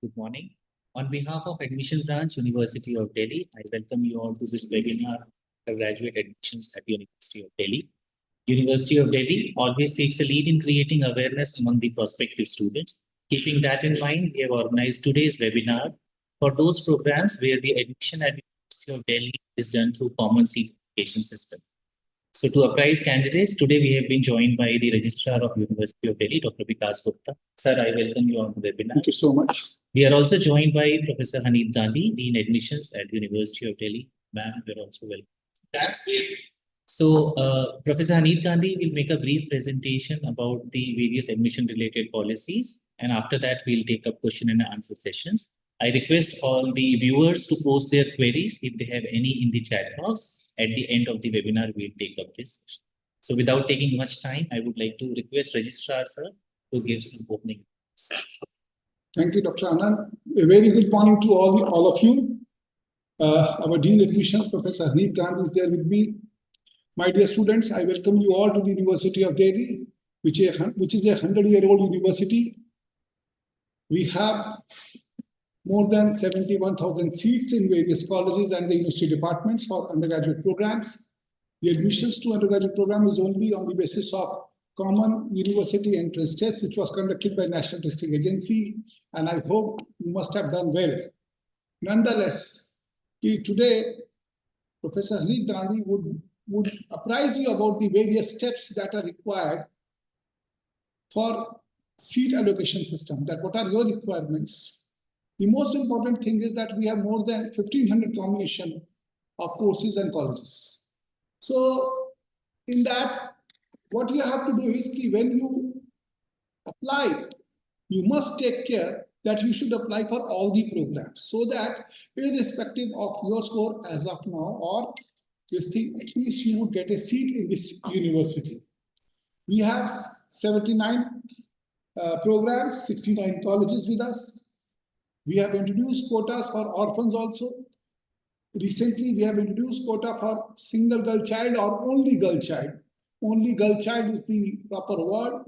Good morning. On behalf of Admission Branch, University of Delhi, I welcome you all to this webinar, Undergraduate Admissions at University of Delhi. University of Delhi always takes a lead in creating awareness among the prospective students. Keeping that in mind, we have organized today's webinar for those programs where the admission at University of Delhi is done through common seat application system. So to apprise candidates, today we have been joined by the Registrar of University of Delhi, Dr. Vikas Gupta. Sir, I welcome you on the webinar. Thank you so much. We are also joined by Professor Haneet Gandhi, Dean Admissions at University of Delhi. Ma'am, you're also welcome. That's it. So, Professor Haneet Gandhi will make a brief presentation about the various admission-related policies, and after that, we'll take up question and answer sessions. I request all the viewers to post their queries if they have any in the chat box. At the end of the webinar, we'll take up this session. So, without taking much time, I would like to request Registrar Sir to give some opening remarks. Thank you, Dr. Anand. A very good morning to all of you. Our Dean Admissions, Professor Haneet Gandhi, is there with me. My dear students, I welcome you all to the University of Delhi, which is a 100-year-old university. We have more than 71,000 seats in various colleges and the university departments for undergraduate programs. The admissions to undergraduate program is only on the basis of common university entrance test, which was conducted by National Testing Agency, and I hope you must have done well. Nonetheless, today, Professor Haneet Gandhi would apprise you about the various steps that are required for seat allocation system, that what are your requirements. The most important thing is that we have more than 1,500 combination of courses and colleges. So in that, what you have to do is when you apply, you must take care that you should apply for all the programs, so that irrespective of your score as of now or this thing, at least you would get a seat in this university. We have 79 programs, 69 colleges with us. We have introduced quotas for orphans also. Recently, we have introduced quota for single girl child or only girl child. Only girl child is the proper word.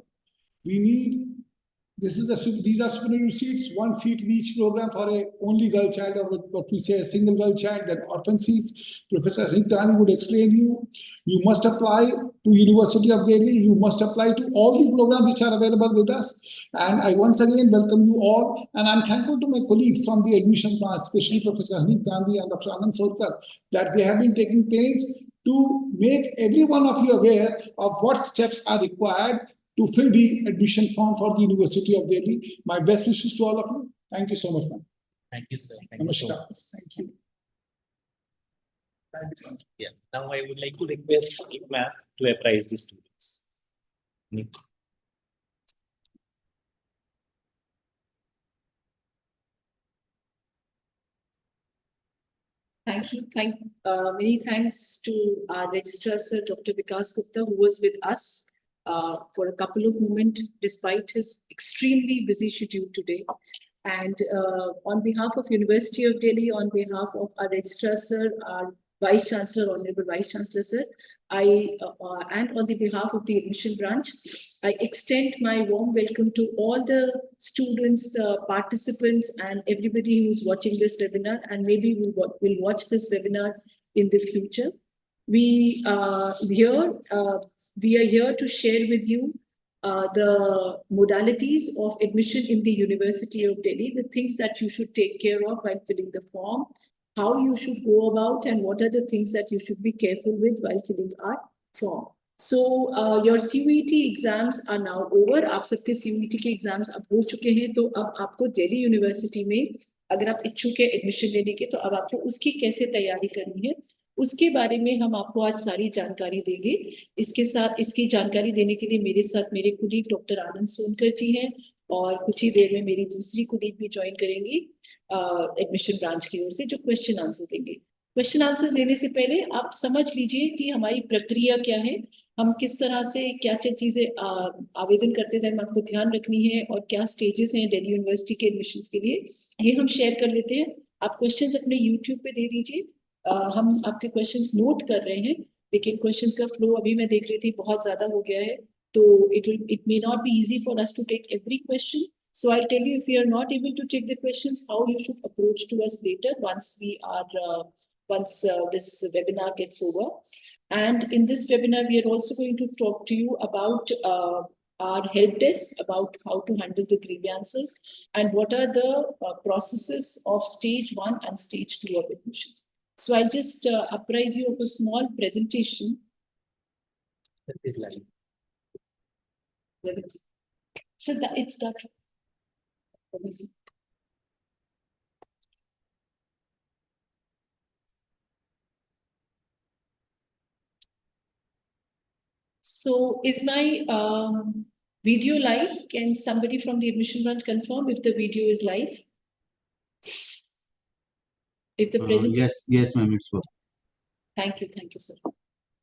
We need, these are supernumerary seats, one seat in each program for a only girl child, or what we say a single girl child, then orphan seats. Professor Haneet Gandhi would explain you must apply to University of Delhi, you must apply to all the programs which are available with us. And I once again welcome you all, and I'm thankful to my colleagues from the admission class, especially Professor Haneet Gandhi and Dr. Anand Sorkar, that they have been taking pains to make every one of you aware of what steps are required to fill the admission form for the University of Delhi. My best wishes to all of you. Thank you so much, ma'am. Thank you, sir. Thank you so much. Thank you. Yeah. Now I would like to request ma'am to apprise the students. Thank you. Many thanks to our Registrar Sir, Dr. Vikas Gupta, who was with us for a couple of moments despite his extremely busy schedule today. And on behalf of University of Delhi, on behalf of our Registrar Sir, our Vice Chancellor, Honorable Vice Chancellor Sir, and on the behalf of the Admission Branch, I extend my warm welcome to all the students, the participants, and everybody who's watching this webinar, and maybe will watch this webinar in the future. We are here to share with you the modalities of admission in the University of Delhi, the things that you should take care of while filling the form, how you should go about, and what are the things that you should be careful with while filling our form. So your CUET exams are now over. आप सबके CUET के exams अब हो चुके हैं, तो अब आपको दिल्ली यूनिवर्सिटी में अगर आप इच्छुक है एडमिशन लेने के, तो अब आपको उसकी कैसे तैयारी करनी है, उसके बारे में हम आपको आज सारी जानकारी देंगे। इसकी जानकारी देने के लिए मेरे साथ मेरे कुलीग डॉक्टर आनंद सोनकर जी हैं, और कुछ ही देर में मेरी दूसरी कुलीग भी ज्वाइन करेंगी एडमिशन ब्रांच की ओर से, जो क्वेश्चन आंसर देंगे। क्वेश्चन आंसर देने से पहले आप समझ लीजिए कि हमारी प्रक्रिया क्या है, हम किस तरह से क्या चीजें आवेदन करते टाइम आपको ध्यान रखनी है, और क्या स्टेजेस हैं दिल्ली यूनिवर्सिटी के एडमिशंस के लिए, ये हम शेयर कर लेते हैं। आप क्वेश्चंस अपने यूट्यूब पे दे दीजिए, हम आपके क्वेश्चंस नोट कर रहे हैं, लेकिन क्वेश्चंस का फ्लो अभी मैं देख रही थी बहुत ज्यादा हो गया है, तो it may not be easy for us to take every question, So I'll tell you, if you are not able to take the questions, how you should approach to us later once we are this webinar gets over. And in this webinar, we are also going to talk to you about our help desk, about how to handle the grievances and what are the processes of stage 1 and stage 2 of admissions. So I'll just apprise you of a small presentation. That is live. So that it's that. So is my video live? Can somebody from the admission branch confirm if the video is live? If the presentation. Yes, ma'am, it's work. Thank you, sir.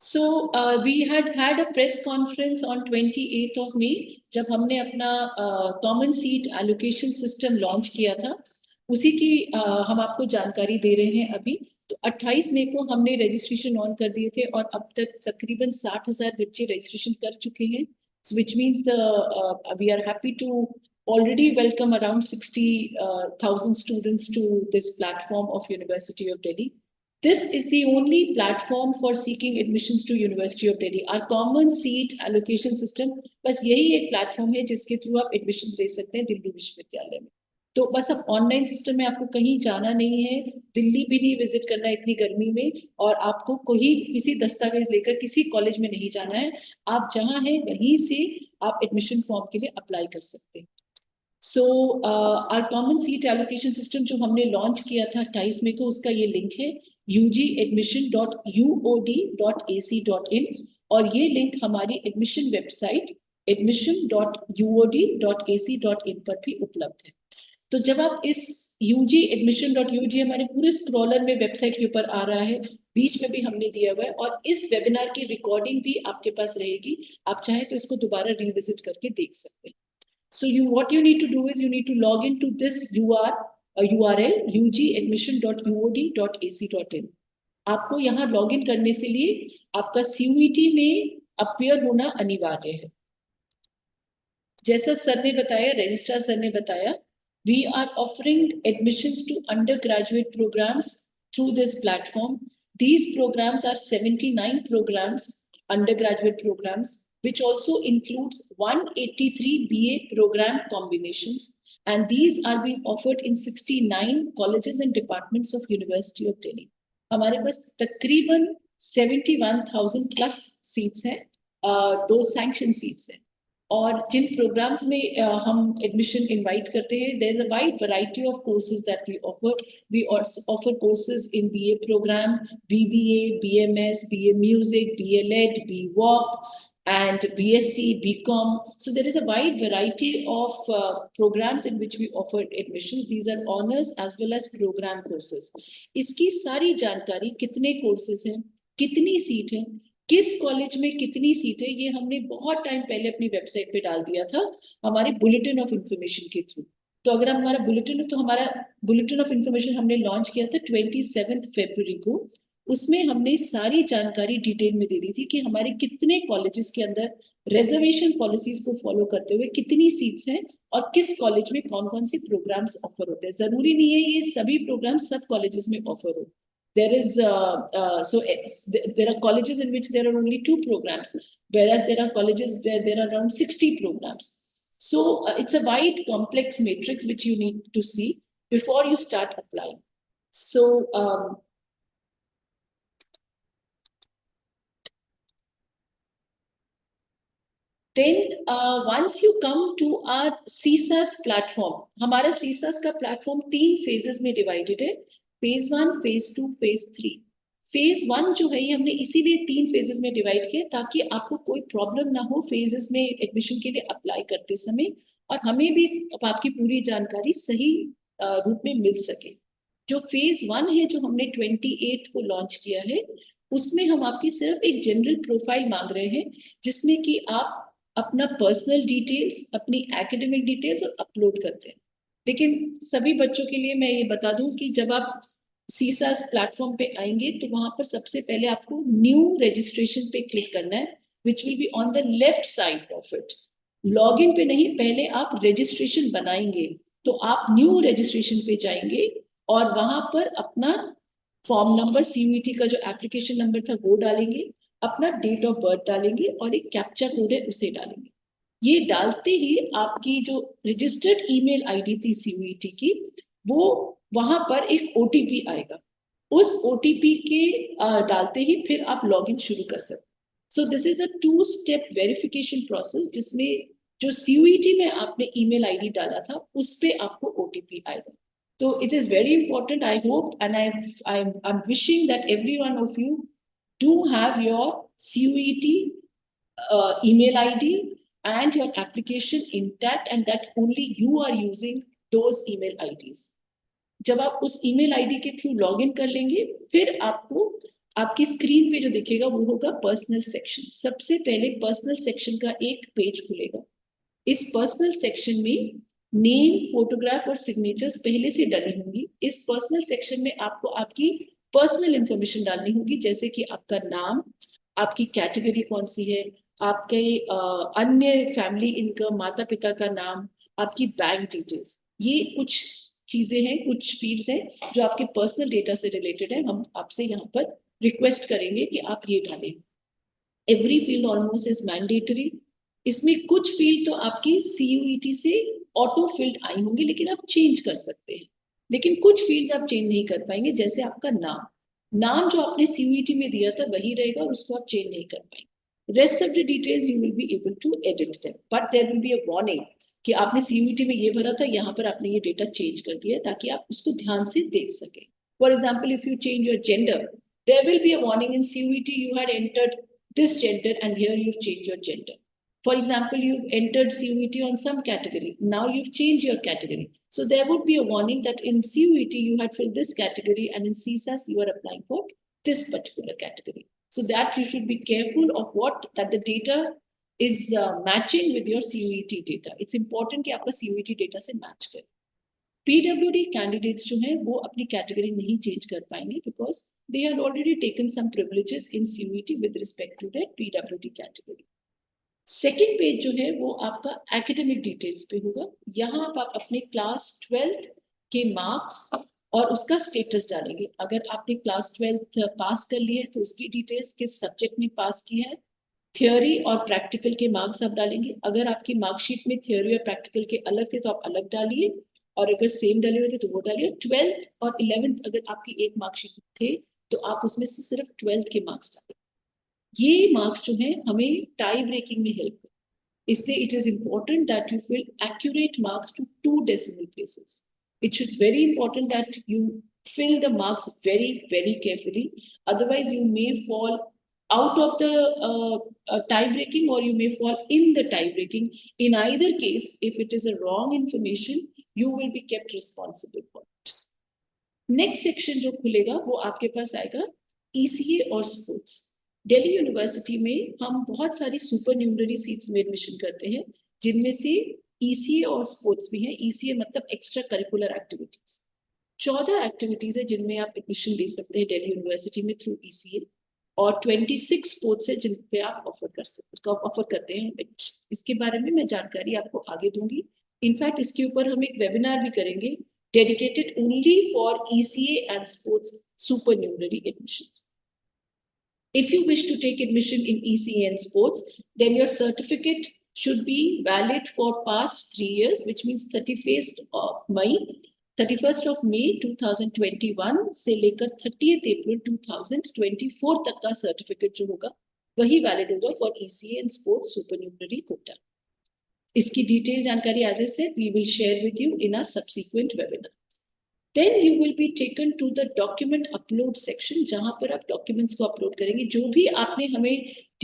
So we had a press conference on 28th of May, जब हमने अपना common seat allocation system launch किया था, उसी की हम आपको जानकारी दे रहे हैं अभी. तो 28 मई को हमने registration on कर दिए थे और अब तक तकरीबन 60,000 बच्चे registration कर चुके हैं. So which means we are happy to already welcome around 60,000 students to this platform of University of Delhi. This is the only platform for seeking admissions to University of Delhi. Our common seat allocation system, बस यही एक platform है जिसके through आप admissions ले सकते हैं दिल्ली विश्वविद्यालय में. तो बस अब online system में आपको कहीं जाना नहीं है, दिल्ली भी नहीं visit करना इतनी गर्मी में, और आपको कोई किसी दस्तावेज लेकर किसी college में नहीं जाना है. आप जहाँ हैं वहीं से आप admission form के लिए apply कर सकते हैं. So our common seat allocation system जो हमने launch किया था 28 मई को, उसका ये link है ugadmission.uod.ac.in, और ये link हमारी admission website admission.uod.ac.in पर भी उपलब्ध है. तो जब आप इस ugadmission.uod हमारे पूरे स्क्रॉलर में वेबसाइट के ऊपर आ रहा है, बीच में भी हमने दिया हुआ है, और इस वेबिनार की रिकॉर्डिंग भी आपके पास रहेगी. आप चाहे तो इसको दोबारा रिविजिट करके देख सकते हैं. So what you need to do is you need to log into this URL ugadmission.uod.ac.in. आपको यहाँ लॉगिन करने से लिए आपका CUET में अपीयर होना अनिवार्य है. जैसा सर ने बताया, रजिस्ट्रार सर ने बताया, we are offering admissions to undergraduate programs through this platform. These programs are 79 programs, undergraduate programs, which also includes 183 BA program combinations, and these are being offered in 69 colleges and departments of University of Delhi. हमारे पास तकरीबन 71,000 plus seats हैं, 2 sanction seats हैं, और जिन programs में हम admission invite करते हैं, there is a wide variety of courses that we offer. We also offer courses in BA program, BBA, BMS, BA Music, BA Led, BA Walk, and BSc, BCom. So there is a wide variety of programs in which we offer admissions. These are honors as well as program courses. इसकी सारी जानकारी, कितने courses हैं, कितनी seat है, किस college में कितनी सीट है, ये हमने बहुत टाइम पहले अपनी वेबसाइट पे डाल दिया था हमारे बुलेटिन ऑफ इंफॉर्मेशन के थ्रू. तो अगर हमारा बुलेटिन ऑफ इंफॉर्मेशन हमने लॉन्च किया था 27 फरवरी को. उसमें हमने सारी जानकारी डिटेल में दे दी थी कि हमारे कितने कॉलेजेस के अंदर रिजर्वेशन पॉलिसीज को फॉलो करते हुए कितनी सीट्स हैं और किस कॉलेज में कौन-कौन से प्रोग्राम्स ऑफर होते हैं. जरूरी नहीं है ये सभी प्रोग्राम्स सब कॉलेजेस में ऑफर हो. There are colleges in which there are only 2 programs, whereas there are colleges where there are around 60 programs. So it's a wide complex matrix which you need to see before you start applying. So then once you come to our CSAS platform, हमारा CSAS का platform 3 phases में divided है. Phase 1, Phase 2, Phase 3. Phase 1 जो है ये हमने इसीलिए 3 phases में divide किया ताकि आपको कोई problem ना हो phases में admission के लिए apply करते समय, और हमें भी आपकी पूरी जानकारी सही रूप में मिल सके. जो Phase 1 है जो हमने 28 को launch किया है, उसमें हम आपकी सिर्फ एक general profile मांग रहे हैं जिसमें कि आप अपना पर्सनल डिटेल्स, अपनी एकेडमिक डिटेल्स और अपलोड करते हैं. लेकिन सभी बच्चों के लिए मैं ये बता दूं कि जब आप CSAS प्लेटफॉर्म पे आएंगे तो वहां पर सबसे पहले आपको न्यू रजिस्ट्रेशन पे क्लिक करना है, which will be on the left side of it. Login पे नहीं, पहले आप रजिस्ट्रेशन बनाएंगे तो आप न्यू रजिस्ट्रेशन पे जाएंगे और वहां पर अपना फॉर्म नंबर, सीयूईटी का जो एप्लीकेशन नंबर था वो डालेंगे, अपना डेट ऑफ बर्थ डालेंगे और एक कैप्चा कोड है उसे डालेंगे। ये डालते ही आपकी जो रजिस्टर्ड ईमेल आईडी थी सीयूईटी की, वो वहां पर एक ओटीपी आएगा। उस ओटीपी के डालते ही फिर आप लॉगिन शुरू कर सकते। So this is a two step verification process जिसमें जो सीयूईटी में आपने ईमेल आईडी डाला था उस पे आपको ओटीपी आएगा। So it is very important. I hope and I'm wishing that every one of you do have your CUET email ID and your application intact, and that only you are using those email IDs. जब आप उस email ID के through login कर लेंगे, फिर आपको आपकी screen पे जो दिखेगा वो होगा पर्सनल सेक्शन। सबसे पहले पर्सनल सेक्शन का एक पेज खुलेगा। इस पर्सनल सेक्शन में नेम, फोटोग्राफ और सिग्नेचर्स पहले से डाली होंगी। इस पर्सनल सेक्शन में आपको आपकी पर्सनल इंफॉर्मेशन डालनी होगी, जैसे कि आपका नाम, आपकी कैटेगरी कौन सी है, आपके अन्य फैमिली इनकम, माता पिता का नाम, आपकी बैंक डिटेल्स। ये कुछ चीजें हैं, कुछ फील्ड्स हैं जो आपके पर्सनल डेटा से रिलेटेड है। हम आपसे यहाँ पर रिक्वेस्ट करेंगे कि आप ये डालें। Every field almost is mandatory. इसमें कुछ फील्ड तो आपकी सीयूईटी से ऑटो फिल्ड आई होंगी, लेकिन आप चेंज कर सकते हैं। लेकिन कुछ फील्ड्स आप चेंज नहीं कर पाएंगे, जैसे आपका नाम जो आपने सीयूईटी में दिया था वही रहेगा और उसको आप चेंज नहीं कर पाएंगे। Rest of the details you will be able to edit them, but there will be a warning कि आपने सीयूईटी में ये भरा था, यहाँ पर आपने ये डेटा चेंज कर दिया, ताकि आप उसको ध्यान से देख सकें। For example, if you change your gender, there will be a warning in CUET you had entered this gender and here you've changed your gender. For example, you've entered CUET on some category. Now you've changed your category. So there would be a warning that in CUET you had filled this category and in CSAS you are applying for this particular category. So that you should be careful of that the data is matching with your CUET data. It's important कि आपका CUET data से match करे। PWD candidates जो हैं वो अपनी category नहीं change कर पाएंगे because they had already taken some privileges in CUET with respect to that PWD category. Second page जो है वो आपका एकेडमिक डिटेल्स पे होगा। यहाँ आप अपने क्लास 12th के मार्क्स और उसका स्टेटस डालेंगे। अगर आपने क्लास 12th पास कर लिए तो उसकी डिटेल्स, किस सब्जेक्ट में पास किया है, थियोरी और प्रैक्टिकल के मार्क्स आप डालेंगे। अगर आपकी मार्कशीट में थियोरी और प्रैक्टिकल के अलग थे तो आप अलग डालिए, और अगर सेम डाले हुए थे तो वो डालिए। 12th और 11th अगर आपकी एक मार्कशीट में थे तो आप उसमें से सिर्फ 12th के मार्क्स डालें। ये मार्क्स जो हैं हमें टाई ब्रेकिंग में हेल्प करते हैं, इसलिए it is important that you fill accurate marks to 2 decimal places. It is very important that you fill the marks very, very carefully. Otherwise, you may fall out of the tie breaking or you may fall in the tie breaking. In either case, if it is a wrong information, you will be kept responsible for it. Next section जो खुलेगा वो आपके पास आएगा ECA और sports. Delhi university में हम बहुत सारी सुपर न्यूमररी सीट्स में एडमिशन करते हैं, जिनमें से ECA और स्पोर्ट्स भी हैं। ECA मतलब एक्स्ट्रा करिकुलर एक्टिविटीज। 14 एक्टिविटीज है जिनमें आप एडमिशन ले सकते हैं दिल्ली यूनिवर्सिटी में थ्रू ECA, और 26 स्पोर्ट्स है जिन पे आप ऑफर करते हैं एडमिशन। इसके बारे में मैं जानकारी आपको आगे दूंगी। इनफैक्ट इसके ऊपर हम एक वेबिनार भी करेंगे dedicated only for ECA and sports supernumerary admissions. If you wish to take admission in ECA and sports, then your certificate should be valid for past 3 years, which means 31st of May 2021 से लेकर 30th April 2024 तक का certificate जो होगा वही valid होगा for ECA and sports supernumerary quota. इसकी detail जानकारी as I said we will share with you in our subsequent webinar. Then you will be taken to the document upload section, जहां पर आप documents को upload करेंगे। जो भी आपने हमें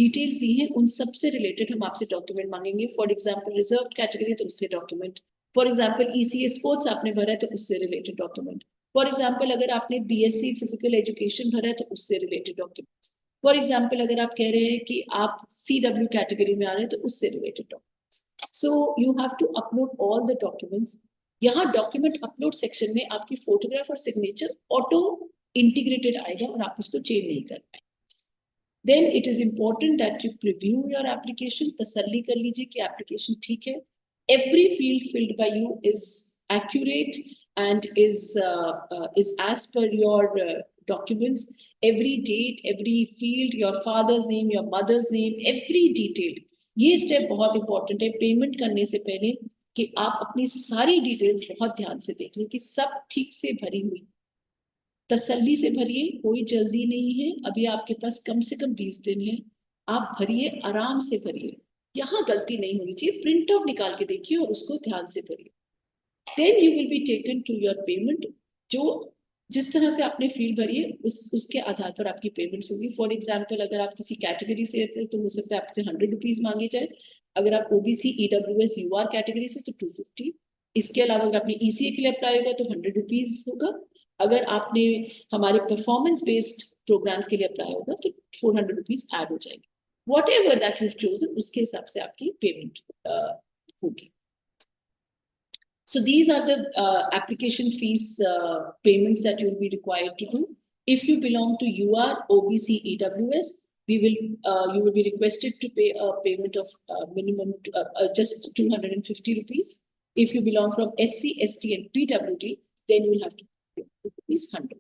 डिटेल्स दी हैं उन सब से रिलेटेड हम आपसे डॉक्यूमेंट मांगेंगे। फॉर एग्जांपल रिजर्व कैटेगरी तो उससे document, for example ECA sports आपने भरा है तो उससे रिलेटेड डॉक्यूमेंट, फॉर एग्जांपल अगर आपने BSc फिजिकल एजुकेशन भरा है तो उससे रिलेटेड डॉक्यूमेंट्स, फॉर एग्जांपल अगर आप कह रहे हैं कि आप CW कैटेगरी में आ रहे हैं तो उससे related documents. So you have to upload all the documents. यहाँ डॉक्यूमेंट अपलोड सेक्शन में आपकी फोटोग्राफ और सिग्नेचर ऑटो इंटीग्रेटेड आएगा और आप उसको चेंज नहीं कर पाएंगे। Then it is important that you preview your application. तसल्ली कर लीजिए कि application ठीक है. Every field filled by you is accurate and is as per your documents. Every date, every field, your father's name, your mother's name, every detail. ये step बहुत important है. Payment करने से पहले कि आप अपनी सारी details बहुत ध्यान से देख लें कि सब ठीक से भरी हुई. तसल्ली से भरिए, कोई जल्दी नहीं है. अभी आपके पास कम से कम 20 दिन है. आप भरिए, आराम से भरिए. यहाँ गलती नहीं होनी चाहिए. प्रिंट आउट निकाल के देखिए और उसको ध्यान से भरिए. Then you will be taken to your payment. जो जिस तरह से आपने फील्ड भरी है उसके आधार पर आपकी पेमेंट्स होगी. फॉर एग्जाम्पल अगर आप किसी कैटेगरी से थे तो हो सकता है आपसे 100 रुपीज मांगे जाए. अगर आप ओबीसी ईडब्ल्यूएस यूआर कैटेगरी से तो 250. इसके अलावा अगर आपने ईसीए के लिए अप्लाई होगा तो 100 रुपीज होगा. अगर आपने हमारे परफॉर्मेंस बेस्ड प्रोग्राम्स के लिए अप्लाई होगा तो 400 रुपीज ऐड हो जाएंगे. What ever that you chosen उसके हिसाब से आपकी पेमेंट होगी. So these are the application fees payments that you will be required to do. If you belong to UR, OBC, EWS, you will be requested to pay a payment of minimum just 250 rupees. If you belong from SC, ST, and PWD, then you will have to pay rupees 100.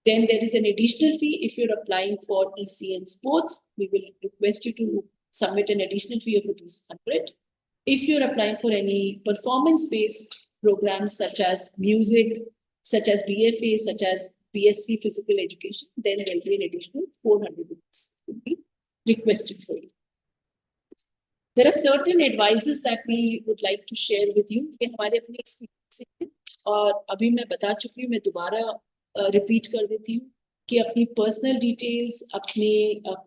Then there is an additional fee if you're applying for EC and sports. We will request you to submit an additional fee of rupees 100. If you're applying for any performance-based programs such as music, such as BFA, such as BSc Physical Education, then there will be an additional 400 rupees to be requested for you. There are certain advices that we would like to share with you. कि हमारे अपने experience से और अभी मैं बता चुकी हूँ, मैं दोबारा repeat कर देती हूँ कि अपनी पर्सनल डिटेल्स, अपने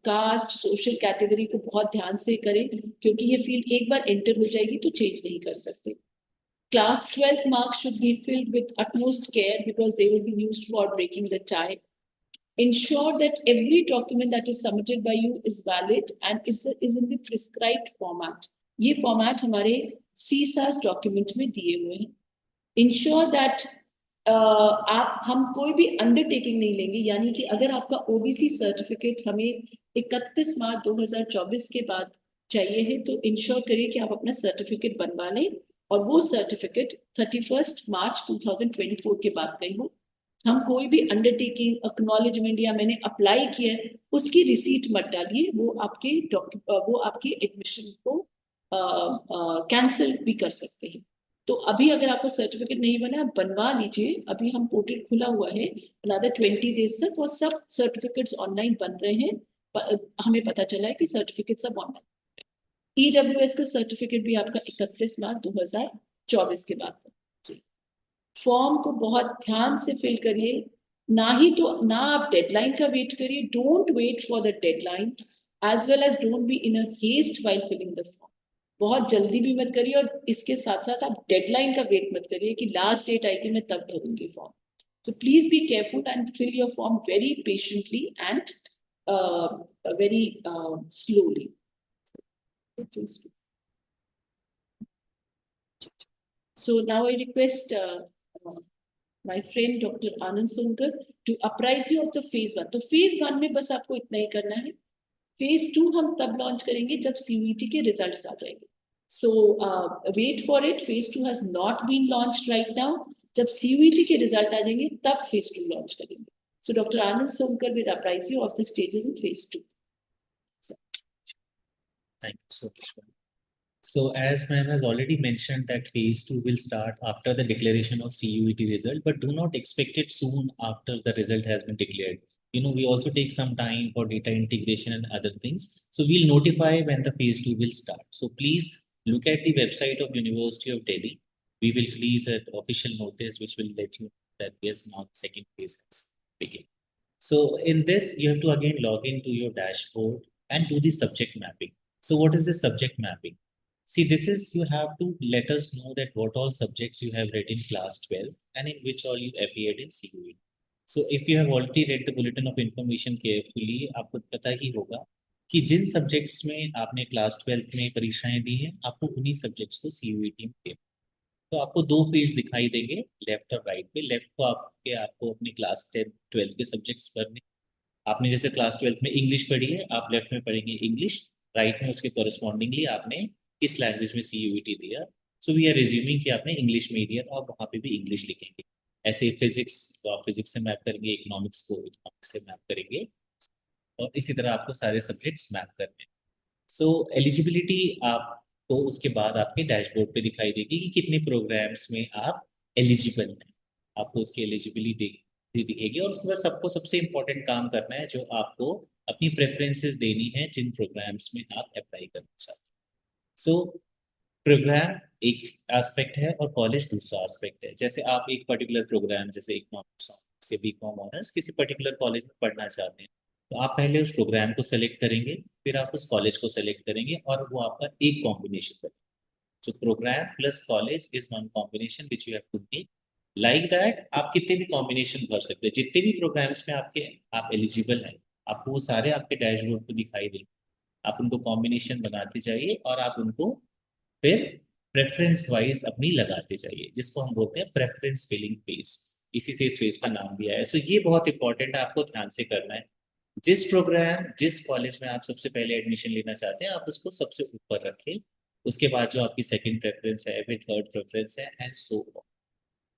कास्ट, सोशल कैटेगरी को बहुत ध्यान से करें क्योंकि ये फील्ड एक बार एंटर हो जाएगी तो चेंज नहीं कर सकते. Class 12 marks should be filled with utmost care because they will be used for breaking the tie. Ensure that every document that is submitted by you is valid and is in the prescribed format. ये format हमारे CSAS document में दिए हुए हैं. Ensure that आप हम कोई भी अंडरटेकिंग नहीं लेंगे. यानी कि अगर आपका ओबीसी सर्टिफिकेट हमें 31 मार्च 2024 के बाद चाहिए है तो इंश्योर करिए कि आप अपना सर्टिफिकेट बनवा लें और वो सर्टिफिकेट 31 मार्च 2024 के बाद का ही हो. हम कोई भी अंडरटेकिंग, एक्नॉलेजमेंट या मैंने अप्लाई किया है उसकी रिसीट मत डालिए. वो आपके एडमिशन को कैंसिल भी कर सकते हैं. तो अभी अगर आपका सर्टिफिकेट नहीं बना आप बनवा लीजिए. अभी हम पोर्टल खुला हुआ है अनदर 20 डेज तक और सब सर्टिफिकेट्स ऑनलाइन बन रहे हैं. हमें पता चला है कि सर्टिफिकेट सब ऑनलाइन. ईडब्ल्यूएस का सर्टिफिकेट भी आपका 31 मार्च 2024 के बाद. फॉर्म को बहुत ध्यान से फिल करिए. ना आप डेडलाइन का वेट करिए. Don't wait for the deadline as well as don't be in a haste while filling the form. बहुत जल्दी भी मत करिए और इसके साथ साथ आप डेडलाइन का वेट मत करिए कि लास्ट डेट आएगी मैं तब भरूंगी form. So please be careful and fill your form very patiently and very slowly. So now I request my friend Dr. Anand Sonkar to apprise you of the phase 1. तो phase 1 में बस आपको इतना ही करना है. phase 2 हम तब launch करेंगे जब CUET के रिजल्ट्स आ जाएंगे. So wait for it. phase 2 has not been launched right now. जब CUET के रिजल्ट आ जाएंगे तब phase 2 लॉन्च करेंगे. So Dr. Anand Sonkar will apprise you of the stages in phase 2. Thank you so much. So as ma'am has already mentioned that phase 2 will start after the declaration of CUET result, but do not expect it soon after the result has been declared. We also take some time for data integration and other things. So we'll notify when the phase 2 will start. So please look at the website of University of Delhi. We will release an official notice which will let you know that yes, now the second phase has begun. So in this, you have to again log into your dashboard and do the subject mapping. So what is the subject mapping? See, this is you have to let us know that what all subjects you have read in class 12 and in which all you appeared in CUET. So if you have already read the bulletin of information carefully, आपको पता ही होगा कि जिन subjects में आपने class 12 में परीक्षाएं दी हैं आपको उन्हीं सब्जेक्ट्स को CUET में देना. तो आपको दो फील्ड्स दिखाई देंगे लेफ्ट और राइट पे. लेफ्ट को आपको अपने क्लास 10 12 के सब्जेक्ट्स भरने, आपने जैसे क्लास 12 में इंग्लिश पढ़ी है, आप लेफ्ट में पढ़ेंगे इंग्लिश, राइट में उसके कॉरेस्पॉन्डिंगली आपने किस लैंग्वेज में CUET दिया, सो वी आर रिज्यूमिंग कि आपने इंग्लिश में ही दिया, तो आप वहाँ पे भी इंग्लिश लिखेंगे। ऐसे फिजिक्स तो आप फिजिक्स से मैप करेंगे, इकोनॉमिक्स को इकोनॉमिक्स से मैप करेंगे, और इसी तरह आपको सारे सब्जेक्ट्स मैप करने हैं। सो एलिजिबिलिटी आपको उसके बाद आपके डैशबोर्ड पे दिखाई देगी कि कितने प्रोग्राम्स में आप एलिजिबल हैं, आपको उसकी एलिजिबिलिटी दिखेगी। और उसके बाद सबको सबसे इम्पोर्टेंट काम करना है, जो आपको अपनी प्रेफरेंसेस देनी है जिन प्रोग्राम्स में आप अप्लाई करना चाहते हैं। सो प्रोग्राम एक एस्पेक्ट है और कॉलेज दूसरा एस्पेक्ट है। जैसे आप एक पर्टिकुलर प्रोग्राम जैसे इकोनॉमिक्स से BCom ऑनर्स किसी पर्टिकुलर कॉलेज में पढ़ना चाहते हैं, तो आप पहले उस प्रोग्राम को सेलेक्ट करेंगे, फिर आप उस कॉलेज को सेलेक्ट करेंगे, और वो आपका एक कॉम्बिनेशन बनेगा। So program plus college is one combination which you have to make. Like that, आप कितने भी कॉम्बिनेशन भर सकते हैं, जितने भी प्रोग्राम्स में आप एलिजिबल हैं, आपको वो सारे आपके डैशबोर्ड पे दिखाई देंगे। आप उनको कॉम्बिनेशन बनाते जाइए और आप उनको फिर प्रेफरेंस वाइज अपनी लगाते जाइए, जिसको हम बोलते हैं प्रेफरेंस फिलिंग फेज। इसी से इस फेज का नाम भी आया है। सो ये बहुत इंपॉर्टेंट है, आपको ध्यान से करना है। जिस प्रोग्राम जिस कॉलेज में आप सबसे पहले एडमिशन लेना चाहते हैं, आप उसको सबसे ऊपर रखें। उसके बाद जो आपकी सेकंड प्रेफरेंस है, फिर थर्ड प्रेफरेंस है, एंड सो ऑन।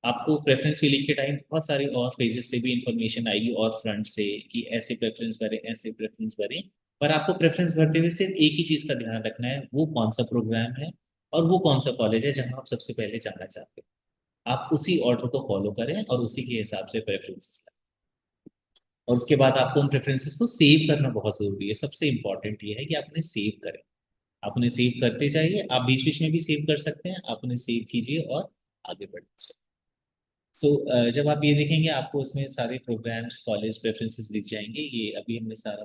आपको प्रेफरेंस फिलिंग के टाइम बहुत सारी और पेजेस से भी इंफॉर्मेशन आएगी, और फ्रंट से कि ऐसे प्रेफरेंस भरें, ऐसे प्रेफरेंस भरें। पर आपको प्रेफरेंस भरते हुए सिर्फ एक ही चीज का ध्यान रखना है, वो कौन सा प्रोग्राम है और वो कौन सा कॉलेज है जहां आप सबसे पहले जाना चाहते हैं। आप उसी ऑर्डर को फॉलो करें और उसी के हिसाब से प्रेफरेंसेस लगाएं। और उसके बाद आपको उन प्रेफरेंसेस को सेव करना बहुत जरूरी है। सबसे इंपॉर्टेंट ये है कि आप उन्हें सेव करें। आप उन्हें सेव करते जाइए, आप बीच बीच में भी सेव कर सकते हैं, आप उन्हें सेव कीजिए और आगे बढ़ते जाइए। सो जब आप ये देखेंगे, आपको उसमें सारे प्रोग्राम्स, कॉलेज प्रेफरेंसेस दिख जाएंगे। ये अभी हमने सारा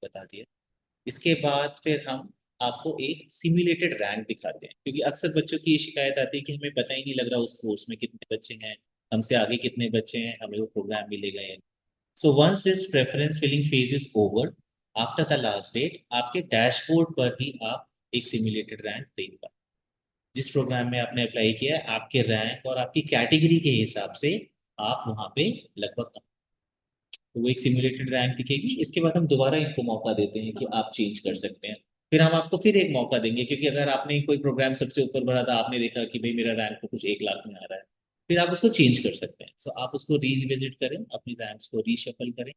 बता दिया। इसके बाद फिर हम आपको एक सिम्युलेटेड रैंक दिखाते हैं, क्योंकि अक्सर बच्चों की ये शिकायत आती है कि हमें पता ही नहीं लग रहा उस कोर्स में कितने बच्चे हैं, हमसे आगे कितने बच्चे हैं, हमें वो प्रोग्राम मिलेगा या नहीं। So once this preference filling phase is over, after the last date, आपके डैशबोर्ड पर ही आप एक सिम्युलेटेड रैंक देख पाए। जिस प्रोग्राम में आपने अप्लाई किया है, आपके रैंक और आपकी कैटेगरी के हिसाब से आप वहां पे लगभग, तो वो एक सिमुलेटेड रैंक दिखेगी। इसके बाद हम दोबारा इनको मौका देते हैं कि आप चेंज कर सकते हैं। फिर हम आपको फिर एक मौका देंगे, क्योंकि अगर आपने कोई प्रोग्राम सबसे ऊपर बढ़ा था, आपने देखा कि भाई मेरा रैंक तो कुछ 1 लाख में आ रहा है, फिर आप उसको चेंज कर सकते हैं। सो आप उसको रिविजिट करें, अपनी रैंक्स को रीशफल करें,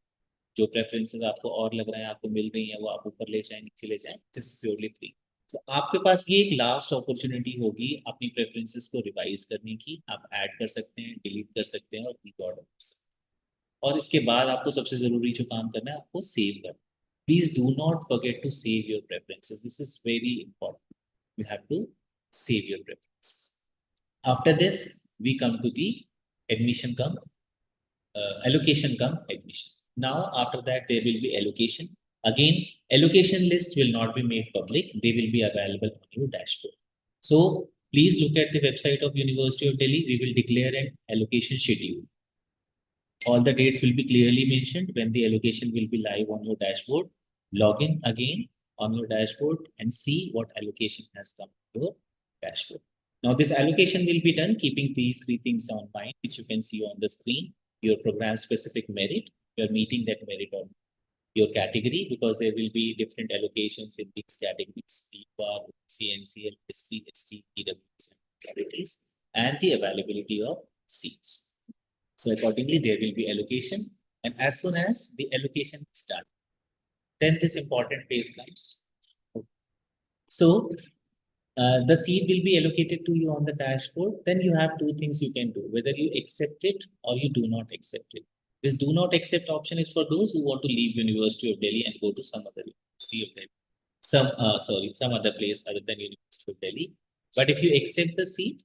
जो प्रेफरेंसेस आपको और लग रहा है आपको मिल रही है, वो आप ऊपर ले जाएं, नीचे ले जाएं, इट्स प्योरली फ्री। तो आपके पास ये एक लास्ट अपॉर्चुनिटी होगी अपनी प्रेफरेंसेस को रिवाइज करने की। आप ऐड कर सकते हैं, डिलीट कर सकते हैं और रीऑर्डर कर सकते हैं। और इसके बाद आपको सबसे जरूरी जो काम करना है, आपको सेव करना। Please do not forget to save your preferences, this is very important. You have to save your preferences. After this we come to the admission come allocation come admission. Now after that there will be allocation. Again, allocation list will not be made public, they will be available on your dashboard. So please look at the website of University of Delhi. We will declare an allocation schedule. All the dates will be clearly mentioned when the allocation will be live on your dashboard. Log in again on your dashboard and see what allocation has come to your dashboard. Now this allocation will be done keeping these 3 things on mind, which you can see on the screen. Your program specific merit, you're meeting that merit on your category, because there will be different allocations in these categories: PPAR, CNCL, SC, ST, EWS, and categories, and the availability of seats. So accordingly, there will be allocation, and as soon as the allocation is done, then this important phase comes. So the seat will be allocated to you on the dashboard. Then you have 2 things you can do, whether you accept it or you do not accept it. This do not accept option is for those who want to leave University of Delhi and go to some other University of Delhi, some other place other than University of Delhi. But if you accept the seat,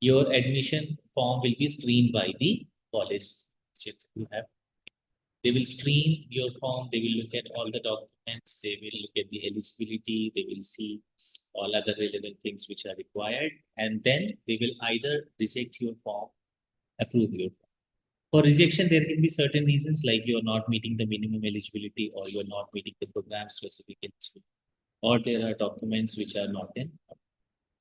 your admission form will be screened by the college which you have. They will screen your form, they will look at all the documents, they will look at the eligibility, they will see all other relevant things which are required, and then they will either reject your form, approve your form. For rejection, there can be certain reasons, like you are not meeting the minimum eligibility, or you are not meeting the program specific eligibility, or there are documents which are not in.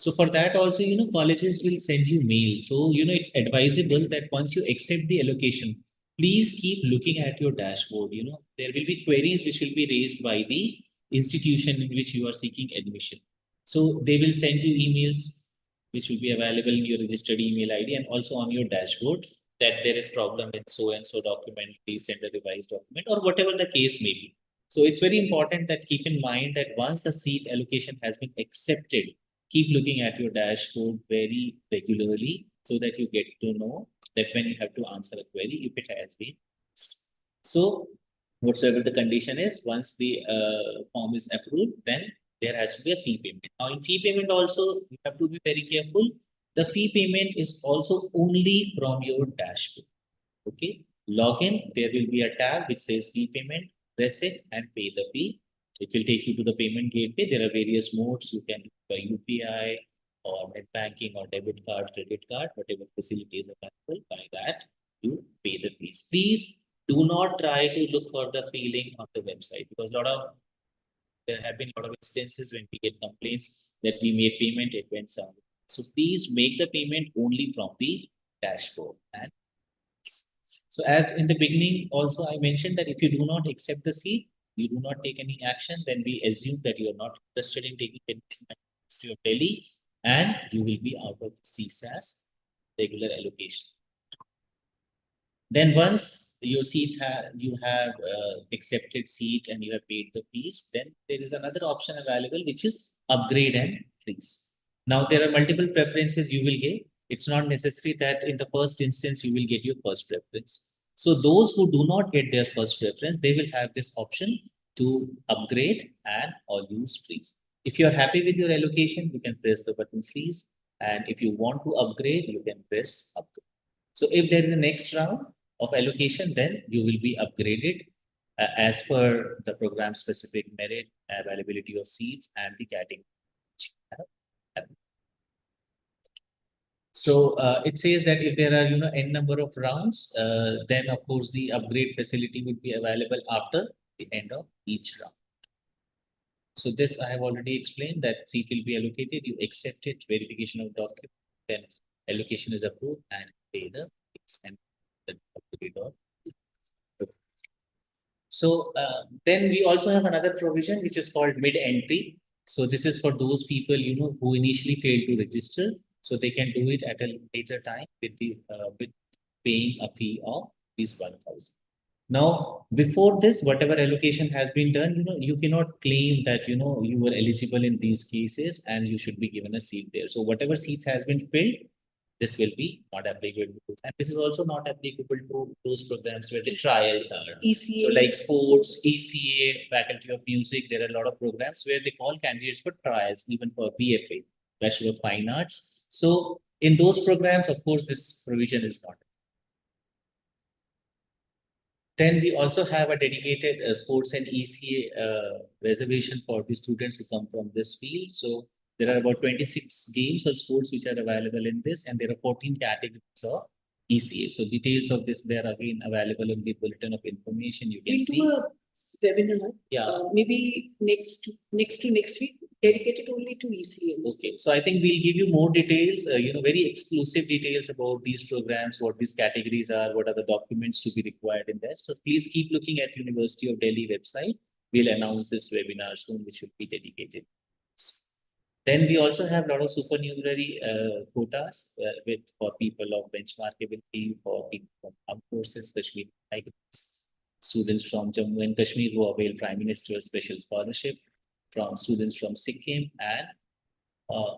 So for that also, colleges will send you mail. So, it's advisable that once you accept the allocation, please keep looking at your dashboard. There will be queries which will be raised by the institution in which you are seeking admission. So they will send you emails which will be available in your registered email ID and also on your dashboard that there is problem in so and so document, please send a revised document or whatever the case may be. So it's very important that keep in mind that once the seat allocation has been accepted, keep looking at your dashboard very regularly so that you get to know that when you have to answer a query, if it has been asked. So whatsoever the condition is, once the form is approved, then there has to be a fee payment. Now in fee payment also, you have to be very careful. The fee payment is also only from your dashboard. Okay, login, there will be a tab which says fee payment, press it and pay the fee. It will take you to the payment gateway. There are various modes. You can do by UPI or net banking or debit card, credit card, whatever facility is available. By that, you pay the fees. Please do not try to look for the fee link on the website because there have been a lot of instances when we get complaints that we made payment, it went somewhere. So please make the payment only from the dashboard. And so as in the beginning, also I mentioned that if you do not accept the seat, you do not take any action, then we assume that you are not interested in taking admission at the University of Delhi and you will be out of the CSAS regular allocation. Then once your seat you have accepted seat and you have paid the fees, then there is another option available which is upgrade and freeze. Now there are multiple preferences you will get. It's not necessary that in the first instance you will get your first preference. So those who do not get their first preference, they will have this option to upgrade and or use freeze. If you are happy with your allocation, you can press the button freeze. And if you want to upgrade, you can press upgrade. So if there is a next round of allocation, then you will be upgraded as per the program specific merit, availability of seats and the category. So it says that if there are n number of rounds, then of course the upgrade facility would be available after the end of each round. So this I have already explained that seat will be allocated. You accept it, verification of document, then allocation is approved and pay the fees and the So then we also have another provision which is called mid-entry. So this is for those people who initially failed to register, so they can do it at a later time with paying a fee of rupees 1,000. Now, before this, whatever allocation has been done, you cannot claim that you were eligible in these cases and you should be given a seat there. So whatever seats has been filled, this will be not applicable to. And this is also not applicable to those programs where the trials are. ECA. So like sports, ECA, Faculty of Music, there are a lot of programs where they call candidates for trials, even for BFA, Bachelor of Fine Arts. So in those programs, of course, this provision is not. Then we also have a dedicated sports and ECA reservation for the students who come from this field. So there are about 26 games or sports which are available in this, and there are 14 categories of ECA. So details of this, they are again available in the bulletin of information. You can see. Do a webinar. Yeah. Maybe next week, dedicated only to ECAs. Okay, so I think we'll give you more details, very exclusive details about these programs, what these categories are, what are the documents to be required in there. So please keep looking at University of Delhi website. We'll announce this webinar soon, which will be dedicated. Then we also have a lot of supernumerary quotas for people of benchmarkability, for people from armed forces, especially students from Jammu and Kashmir who avail Prime Minister's special scholarship, from students from Sikkim and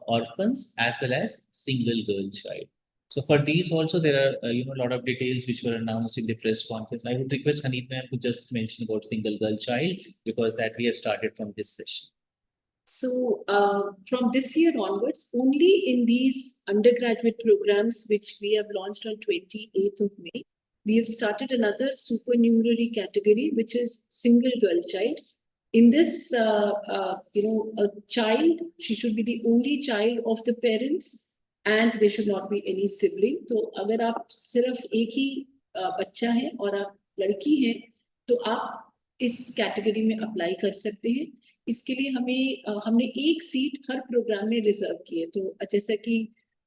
orphans as well as single girl child. So for these also there are a lot of details which were announced in the press conference. I would request Haneet ma'am to just mention about single girl child because that we have started from this session. So from this year onwards, only in these undergraduate programs which we have launched on 28th of May, we have started another supernumerary category which is single girl child. In this, a child, she should be the only child of the parents and there should not be any sibling. So अगर आप सिर्फ एक ही बच्चा है और आप लड़की हैं तो आप इस कैटेगरी में अप्लाई कर सकते हैं. इसके लिए हमने एक सीट हर प्रोग्राम में रिजर्व की है. तो जैसा कि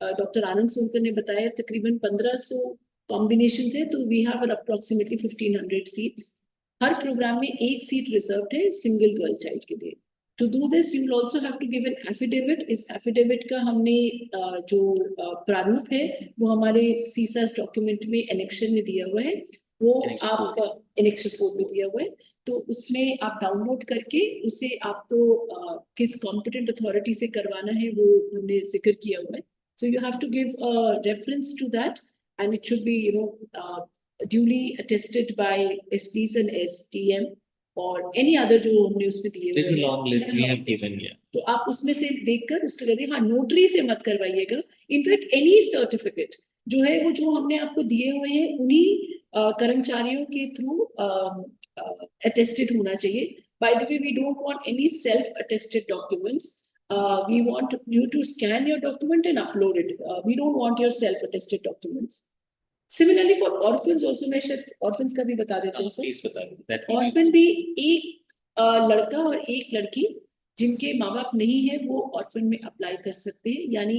डॉक्टर आनंद सोनकर ने बताया तकरीबन 1500 कॉम्बिनेशन है, तो वी हैव अप्रोक्सीमेटली 1500 सीट्स। हर प्रोग्राम में एक सीट रिजर्व्ड है सिंगल गर्ल चाइल्ड के लिए। To do this you will also have to give an affidavit. इस एफिडेविट का हमने जो प्रारूप है वो हमारे CSAS डॉक्यूमेंट में एनेक्शन में दिया हुआ है, वो आप एनेक्शन 4 में दिया हुआ है, तो उसमें आप डाउनलोड करके उसे आपको किस कॉम्पिटेंट अथॉरिटी से करवाना है वो हमने जिक्र किया हुआ है। So you have to give a reference to that and it should be duly attested by SDs and STM or any other जो हमने उसमें दिए हुए There's a long list we have given here. तो आप उसमें से देखकर उसके लिए हाँ नोटरी से मत करवाइएगा। इनफैक्ट एनी सर्टिफिकेट जो है वो जो हमने आपको दिए हुए हैं उन्हीं कर्मचारियों के थ्रू अटेस्टेड होना चाहिए। By the way, we don't want any self-attested documents. We want you to scan your document and upload it. We don't want your self-attested documents. Similarly for orphans also, मैं शायद orphans का भी बता देते हैं। Please बताइए। Orphan भी एक लड़का और एक लड़की जिनके माँ बाप नहीं है वो ऑर्फन में अप्लाई कर सकते हैं। यानी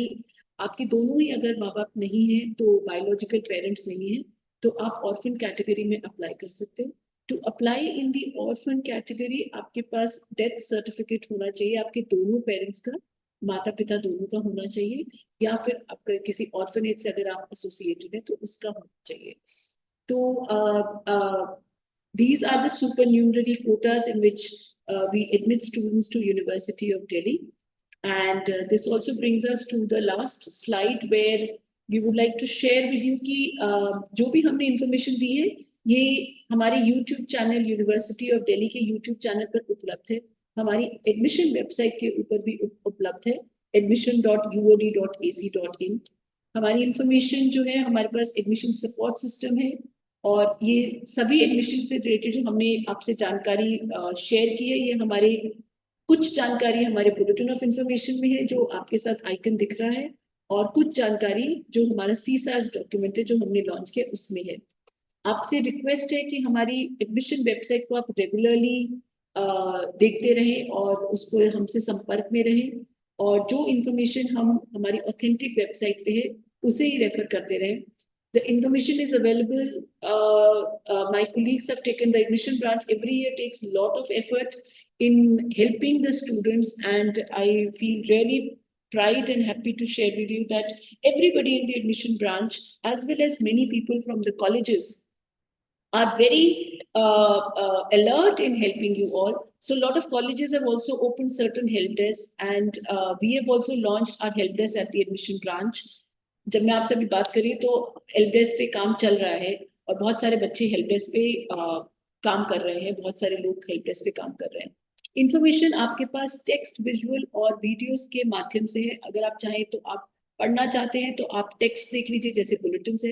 आपके दोनों ही अगर माँ बाप नहीं है तो बायोलॉजिकल पेरेंट्स नहीं है तो आप ऑर्फन कैटेगरी में अप्लाई कर सकते हैं। To apply in the orphan category आपके पास डेथ सर्टिफिकेट होना चाहिए, आपके दोनों पेरेंट्स का, माता पिता दोनों का होना चाहिए, या फिर आपका किसी ऑर्फनेज से अगर आप एसोसिएटेड है तो उसका होना चाहिए। तो these are the supernumerary quotas in which we admit students to University of Delhi. And this also brings us to the last slide where we would like to share with you कि जो भी हमने information दी है ये हमारे YouTube channel University of Delhi के YouTube channel पर उपलब्ध है, हमारी एडमिशन वेबसाइट के ऊपर भी उपलब्ध है admission.uod.ac.in। हमारी इंफॉर्मेशन जो है हमारे पास एडमिशन सपोर्ट सिस्टम है और ये सभी एडमिशन से रिलेटेड जो हमने आपसे जानकारी शेयर की है ये हमारे कुछ जानकारी हमारे बुलेटिन ऑफ इंफॉर्मेशन में है जो आपके साथ आइकन दिख रहा है, और कुछ जानकारी जो हमारा CSAS डॉक्यूमेंट है जो हमने लॉन्च किया उसमें है। आपसे रिक्वेस्ट है कि हमारी एडमिशन वेबसाइट को आप रेगुलरली देखते रहें और उसको हमसे संपर्क में रहें, और जो इंफॉर्मेशन हम हमारी ऑथेंटिक वेबसाइट पे है उसे ही रेफर करते रहें। The information is available. My colleagues have taken the admission branch every year takes a lot of effort in helping the students, and I feel really pride and happy to share with you that everybody in the admission branch as well as many people from the colleges are very alert in helping you all. So a lot of colleges have also opened certain help desks, and we have also launched our help desk at the admission branch. जब मैं आपसे अभी बात करी तो help desk पे काम चल रहा है और बहुत सारे बच्चे हेल्प डेस्क पे काम कर रहे हैं, बहुत सारे लोग हेल्प डेस्क पे काम कर रहे हैं। इंफॉर्मेशन आपके पास टेक्स्ट, विजुअल और वीडियोस के माध्यम से है। अगर आप चाहें तो आप पढ़ना चाहते हैं तो आप टेक्स्ट देख लीजिए जैसे बुलेटिन से,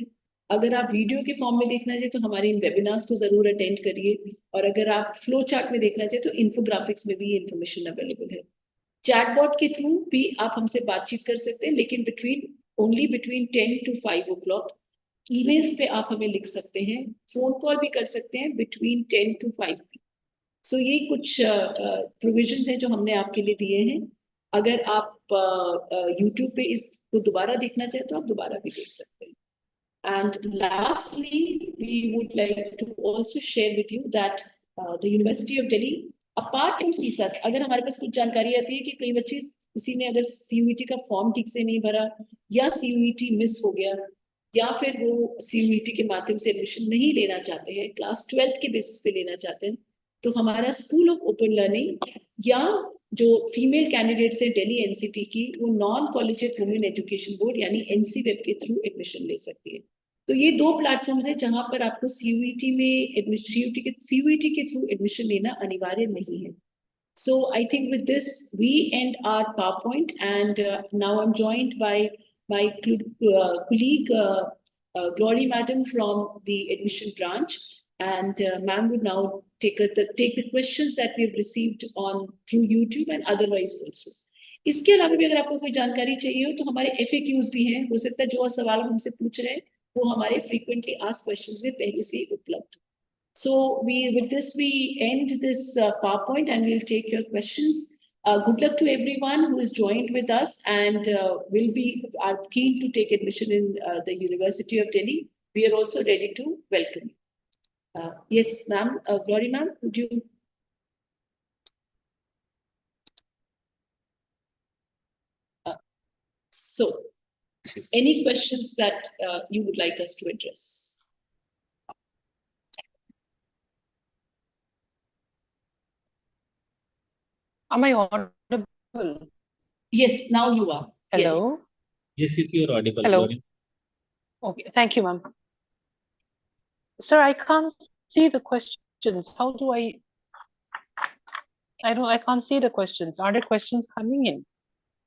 अगर आप वीडियो के फॉर्म में देखना चाहिए तो हमारे इन वेबिनार्स को जरूर अटेंड करिए, और अगर आप फ्लो चार्ट में देखना चाहिए तो इन्फोग्राफिक्स में भी ये इन्फॉर्मेशन अवेलेबल है। चैटबॉट के थ्रू भी आप हमसे बातचीत कर सकते हैं, लेकिन only between 10 to 5 o'clock। Emails पे आप हमें लिख सकते हैं, फोन कॉल भी कर सकते हैं between 10 to 5 p.m. So ये कुछ प्रोविजंस हैं जो हमने आपके लिए दिए हैं। अगर आप YouTube पे इसको दोबारा देखना चाहें तो आप दोबारा भी देख सकते हैं। And lastly, we would like to also share with you that the University of Delhi, apart from CSAS, अगर हमारे पास कुछ जानकारी आती है कि कई बच्चे किसी ने अगर CUET का फॉर्म ठीक से नहीं भरा या CUET मिस हो गया या फिर वो CUET के माध्यम से एडमिशन नहीं लेना चाहते हैं, क्लास 12th के बेसिस पे लेना चाहते हैं, तो हमारा स्कूल ऑफ ओपन लर्निंग या जो फीमेल कैंडिडेट्स है दिल्ली NCT की, वो non collegiate women education board यानी NCWEB के थ्रू एडमिशन ले सकती है। तो ये दो प्लेटफॉर्म्स है जहां पर आपको CUET के थ्रू एडमिशन लेना अनिवार्य नहीं है। So I think with this we end our PowerPoint, and now I'm joined by my colleague Glory Madam from the admission branch, and ma'am would now take the questions that we have received on through YouTube and otherwise also. इसके अलावा भी अगर आपको कोई जानकारी चाहिए हो तो हमारे FAQs भी हैं, हो सकता है जो सवाल हमसे पूछ रहे हैं वो हमारे frequently asked questions में पहले से उपलब्ध। So with this we end this PowerPoint and we'll take your questions. Good luck to everyone who is joined with us and are keen to take admission in the University of Delhi. we are also ready to welcome you. Yes, ma'am. Glory, ma'am, would you? So, any questions that you would like us to address? Am I audible? Yes, now you are. Yes. Hello? Yes, you are audible. Hello. Gloria. Okay, thank you, ma'am. Sir, I can't see the questions. How do I can't see the questions. Are there questions coming in?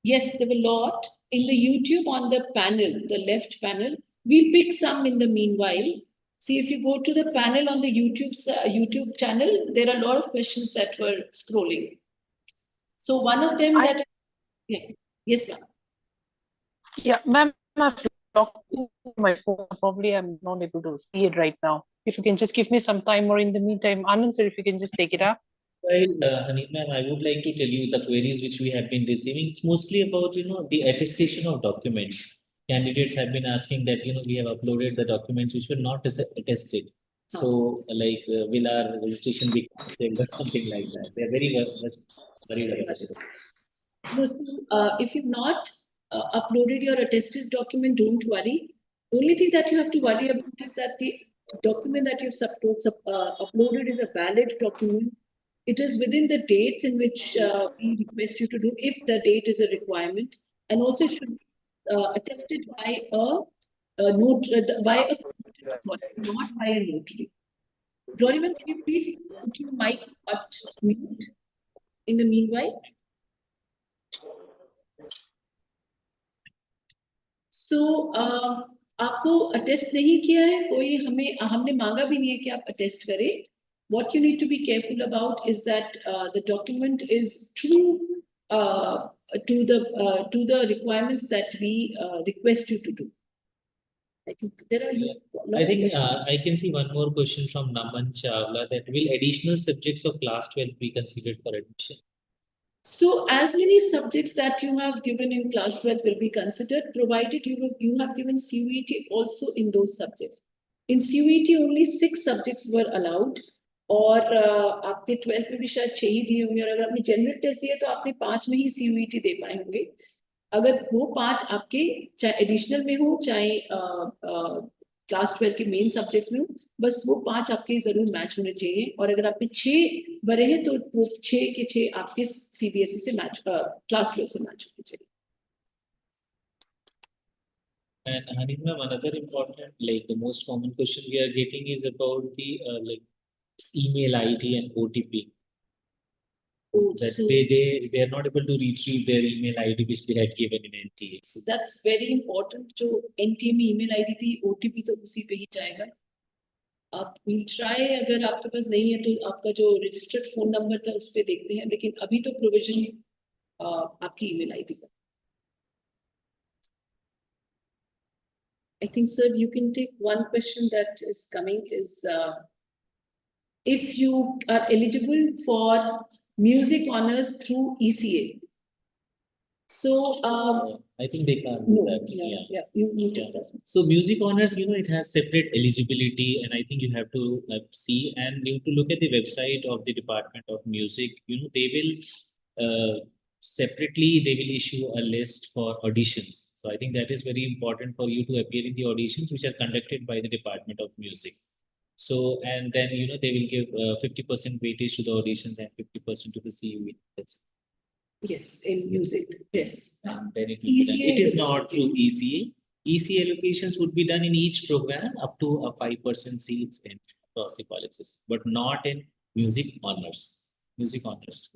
Yes, there were a lot in the YouTube on the panel, the left panel. We'll pick some in the meanwhile. See, if you go to the panel on the YouTube channel, there are a lot of questions that were scrolling. So one of them that, yeah, yes, ma'am. Yeah, ma'am, I've logged in my phone. Probably I'm not able to see it right now. If you can just give me some time, or in the meantime, Anand sir, if you can just take it up. Well, Hanif ma'am, I would like to tell you the queries which we have been receiving. It's mostly about, the attestation of documents. Candidates have been asking that, we have uploaded the documents which were not attested. So, like, will our registration be cancelled or something like that? They are very much worried about it. No, so, if you've not uploaded your attested document, don't worry. The only thing that you have to worry about is that the document that you've uploaded is a valid document. It is within the dates in which we request you to do, if the date is a requirement, and also it should be attested by by a authority, not by a notary. Glory, ma'am, can you please put your mic at mute in the meanwhile? सो आपको attest नहीं किया है कोई हमने मांगा भी नहीं है कि आप अटेस्ट करें. What you need to be careful about is that the document is true to the requirements that we request you to do. I think there are I think I can see one more question from Naman Chawla, that will additional subjects of class 12 be considered for admission? So as many subjects that you have given in class 12 will be considered, provided you have given CUET also in those subjects. In CUET only 6 subjects were allowed, और आपने 12th में भी शायद 6 ही दिए होंगे, और अगर आपने जनरल टेस्ट दिया तो आपने 5 में ही CUET दे पाए होंगे. अगर वो 5 आपके चाहे एडिशनल में हो चाहे क्लास 12 के मेन सब्जेक्ट्स में हो, बस वो 5 आपके जरूर मैच होने चाहिए. और अगर आपने 6 भरे हैं तो वो 6 के 6 आपके CBSE से मैच क्लास 12 से मैच होने चाहिए. And Hanif ma'am, another important, like the most common question we are getting is about the like email ID and OTP. That So they are not able to retrieve their email ID which they had given in NTA. So that's very important. जो NTA में email ID थी, OTP तो उसी पे ही जाएगा. आप will try, अगर आपके पास नहीं है तो आपका जो रजिस्टर्ड फोन नंबर था उस पे देखते हैं, लेकिन अभी तो प्रोविजन आपकी ईमेल आईडी का. I think, sir, you can take one question that is coming is if you are eligible for music honors through ECA. So I think they can't do no, that. yeah, you take that. So music honors, it has separate eligibility, and I think you have to see, and you have to look at the website of the Department of Music. They will separately they will issue a list for auditions. So I think that is very important for you to appear in the auditions which are conducted by the Department of Music. So, and then they will give 50% weightage to the auditions and 50% to the CUE. Yes, in music, yes. And then it will be done. It is not through ECA. ECA allocations would be done in each program up to a 5% seats in across the colleges, but not in music honors. Music honors.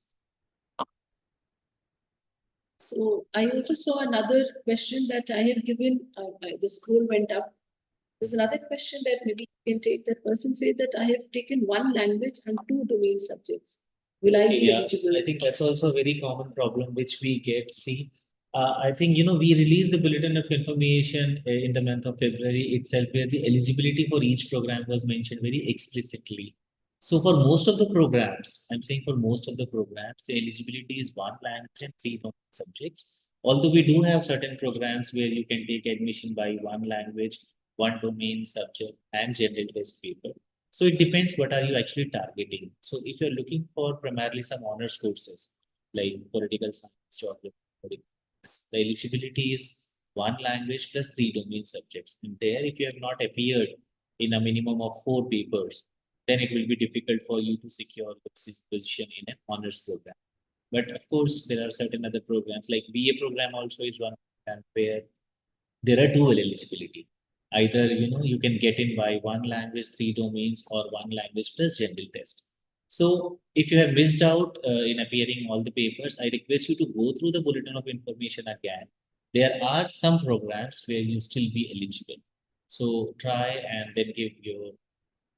So I also saw another question that I have given. The scroll went up. There's another question that maybe you can take. That person says that I have taken 1 language and 2 domain subjects. Will I be eligible? I think that's also a very common problem which we get. See, I think we released the bulletin of information in the month of February itself, where the eligibility for each program was mentioned very explicitly. So for most of the programs, I'm saying for most of the programs, the eligibility is 1 language and 3 domain subjects. Although we do have certain programs where you can take admission by 1 language one domain subject and general test paper. So it depends what are you actually targeting. So if you're looking for primarily some honors courses like political science, geography, politics, the eligibility is one language plus three domain subjects. And there, if you have not appeared in a minimum of 4 papers, then it will be difficult for you to secure the position in an honors program. But of course, there are certain other programs like BA program also is one of them where there are dual eligibility. Either you can get in by one language, three domains, or one language plus general test. So if you have missed out in appearing all the papers, I request you to go through the bulletin of information again. There are some programs where you still be eligible. So try and then give your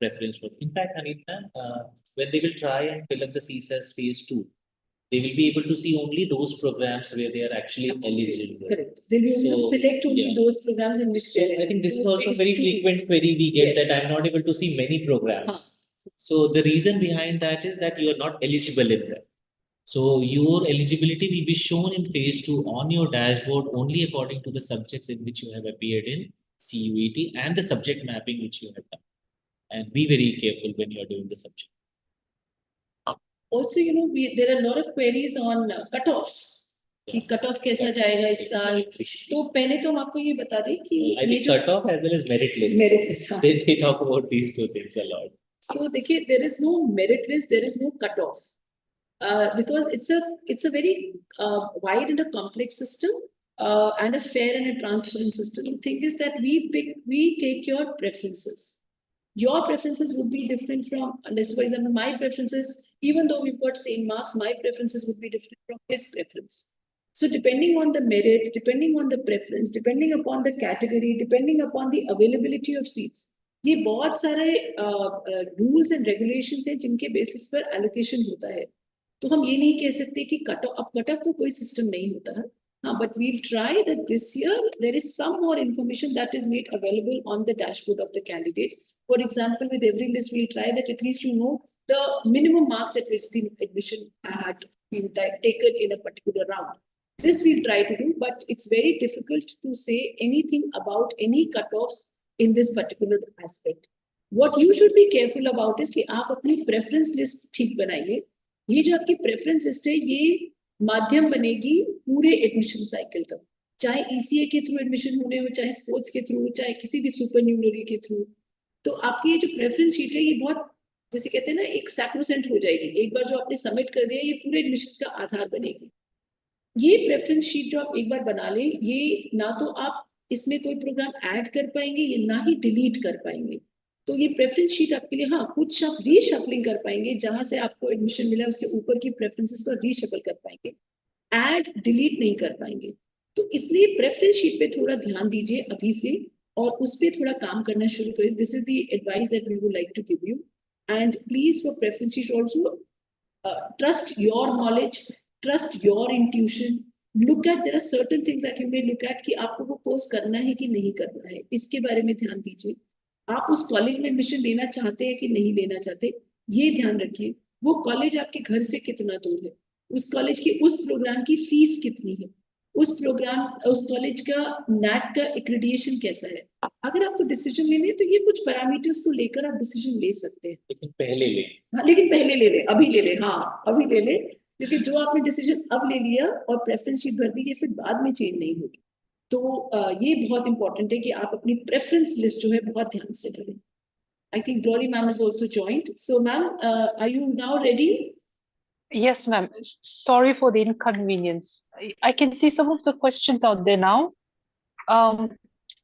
preference for. In fact, Anita, when they will try and fill up the CSAS phase 2, they will be able to see only those programs where they are actually eligible. Correct. They'll be able to select only those programs in which So I think this is also a phase very 2. frequent query we get that Yes. I'm not able to see many programs. So the reason behind that is that you are not eligible in them. So your eligibility will be shown in phase 2 on your dashboard only according to the subjects in which you have appeared in CUET and the subject mapping which you have done. And be very careful when you are doing the subject. Also, there are a lot of queries on cutoffs. कि cut off कैसा जाएगा इस साल तो पहले तो हम आपको ये बता दें कि I think cut off as well as merit list. Merit list, हाँ. They talk about these two things a lot. So देखिए, there is no merit list, there is no cut off. Because it's a very wide and a complex system and a fair and a transparent system. The thing is that we take your preferences. Your preferences would be different from, unless, for example, my preferences, even though we've got same marks, my preferences would be different from his preference. So depending on the merit, depending on the preference, depending upon the category, depending upon the availability of seats, ये बहुत सारे rules and regulations हैं जिनके basis पर allocation होता है. तो हम ये नहीं कह सकते कि कट ऑफ को कोई सिस्टम नहीं होता है. But we'll try that this year there is some more information that is made available on the dashboard of the candidates. For example, with every list, we'll try that at least you know the minimum marks at which the admission had been taken in a particular round. This we'll try to do, but it's very difficult to say anything about any cutoffs in this particular aspect. What you should be careful about is कि आप अपनी preference list ठीक बनाइए. ये जो आपकी preference list है, ये माध्यम बनेगी पूरे एडमिशन साइकिल का, चाहे ईसीए के थ्रू एडमिशन होने हो, चाहे स्पोर्ट्स के थ्रू, चाहे किसी भी सुपरन्यूनरी के थ्रू. तो आपकी ये जो प्रेफरेंस शीट है, ये बहुत जैसे कहते हैं ना, एक सैक्रोसेंट हो जाएगी. एक बार जो आपने सबमिट कर दिया, ये पूरे एडमिशन का आधार बनेगी. ये प्रेफरेंस शीट जो आप एक बार बना लें, ये ना तो आप इसमें कोई प्रोग्राम ऐड कर पाएंगे, ये ना ही डिलीट कर पाएंगे. तो ये प्रेफरेंस शीट आपके लिए, हाँ, कुछ आप रीशफलिंग कर पाएंगे, जहां से आपको एडमिशन मिला उसके ऊपर की प्रेफरेंसेस को रीशफल कर पाएंगे, ऐड डिलीट नहीं कर पाएंगे. तो इसलिए प्रेफरेंस शीट पे थोड़ा ध्यान दीजिए अभी से और उस पे थोड़ा काम करना शुरू करें. This is the advice that we would like to give you. And please for preference sheet also trust your knowledge, trust your intuition. Look at, there are certain things that you may look at कि आपको वो course करना है कि नहीं करना है, इसके बारे में ध्यान दीजिए. आप उस कॉलेज में एडमिशन लेना चाहते हैं कि नहीं लेना चाहते, ये ध्यान रखिए. वो कॉलेज आपके घर से कितना दूर है, उस कॉलेज की उस प्रोग्राम की फीस कितनी है, उस कॉलेज का नैक का एक्रेडिटेशन कैसा है. अगर आपको डिसीजन लेने तो ये कुछ पैरामीटर्स को लेकर आप डिसीजन ले सकते हैं. लेकिन पहले ले. हाँ, लेकिन पहले ले ले, अभी ले ले. हाँ, अभी ले ले, क्योंकि जो आपने डिसीजन अब ले लिया और प्रेफरेंस शीट भर दी, ये फिर बाद में चेंज नहीं होगी. तो ये बहुत इंपॉर्टेंट है कि आप अपनी प्रेफरेंस लिस्ट जो है बहुत ध्यान से करें. I think Glory ma'am has also joined. So ma'am, are you now ready? Yes, ma'am. Sorry for the inconvenience. I can see some of the questions out there now.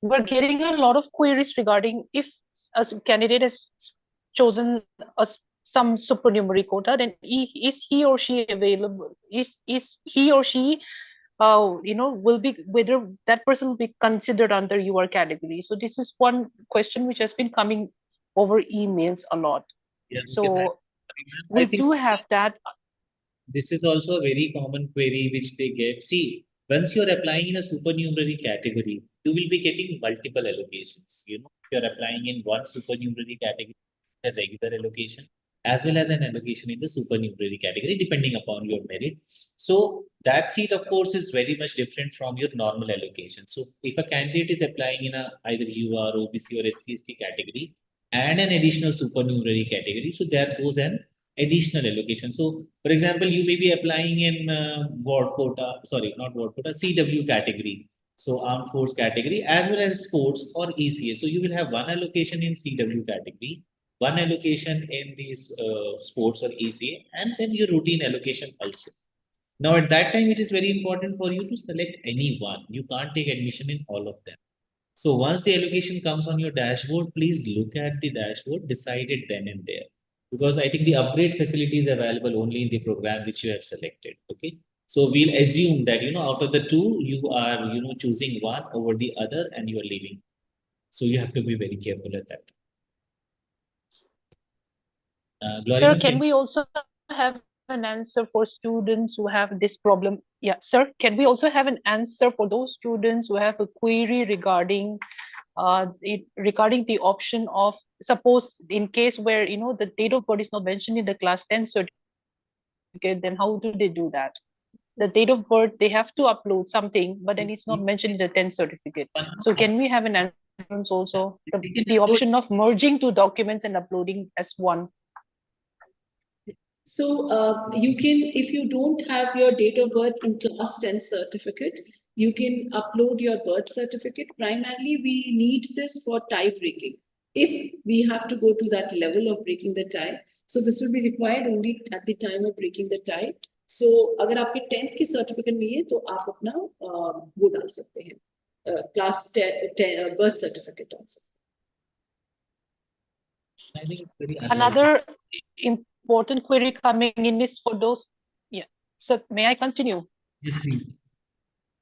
We're getting a lot of queries regarding if a candidate has chosen some supernumerary quota, then is he or she available? Is he or she, will be, whether that person will be considered under your category? So this is one question which has been coming over emails a lot. Yeah, So we do have that. This is also a very common query which they get. See, once you're applying in a supernumerary category, you will be getting multiple allocations. If you're applying in one supernumerary category, a regular allocation. as well as an allocation in the supernumerary category, depending upon your merit. So that seat, of course, is very much different from your normal allocation. So if a candidate is applying in either UR, OBC, or SC/ST category and an additional supernumerary category, so there goes an additional allocation. So, for example, you may be applying in ward quota, sorry, not ward quota, CW category. So armed force category as well as sports or ECA. So you will have one allocation in CW category, one allocation in these sports or ECA, and then your routine allocation also. Now at that time, it is very important for you to select any one. You can't take admission in all of them. So once the allocation comes on your dashboard, please look at the dashboard, decide it then and there. Because I think the upgrade facility is available only in the program which you have selected. Okay. So we'll assume that, out of the two, you are, choosing one over the other and you are leaving. So you have to be very careful at that. Sir, can we also have an answer for students who have this problem? Yeah, sir, can we also have an answer for those students who have a query regarding regarding the option of, suppose in case where the date of birth is not mentioned in the class 10 certificate, then how do they do that? The date of birth, they have to upload something, but then it's not mentioned in the 10 certificate. So can we have an answer also, the option of merging two documents and uploading as one? So you can, if you don't have your date of birth in class 10 certificate, you can upload your birth certificate. Primarily, we need this for tie breaking. If we have to go to that level of breaking the tie, so this will be required only at the time of breaking the tie. So अगर आपके 10th की certificate नहीं है, तो आप अपना वो डाल सकते हैं, class 10 birth certificate डाल सकते हैं. I think it's very Another important query coming in is for those. Yeah. So may I continue? Yes, please.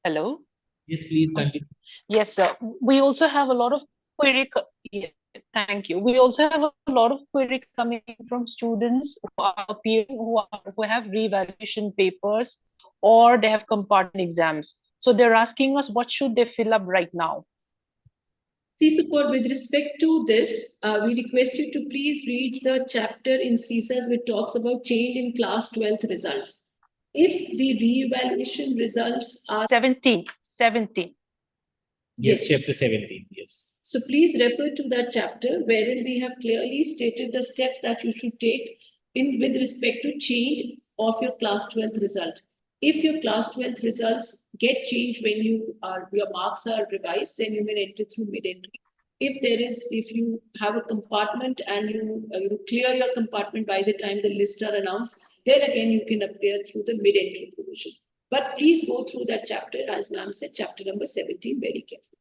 Hello. Yes, please continue. Yes, sir. We also have a lot of query. Yeah, thank you. We also have a lot of query coming from students who are appearing, who have reevaluation papers, or they have compartment exams. So they're asking us, what should they fill up right now? See, support with respect to this, we request you to please read the chapter in CSAS which talks about change in class 12th results. If the re-evaluation results are 17. Yes, chapter 17, yes. So please refer to that chapter wherein we have clearly stated the steps that you should take with respect to change of your class 12th result. If your class 12th results get changed when your marks are revised, then you may enter through mid-entry. If you have a compartment and you clear your compartment by the time the lists are announced, then again you can appear through the mid-entry provision. But please go through that chapter, as ma'am said, chapter number 17, very carefully.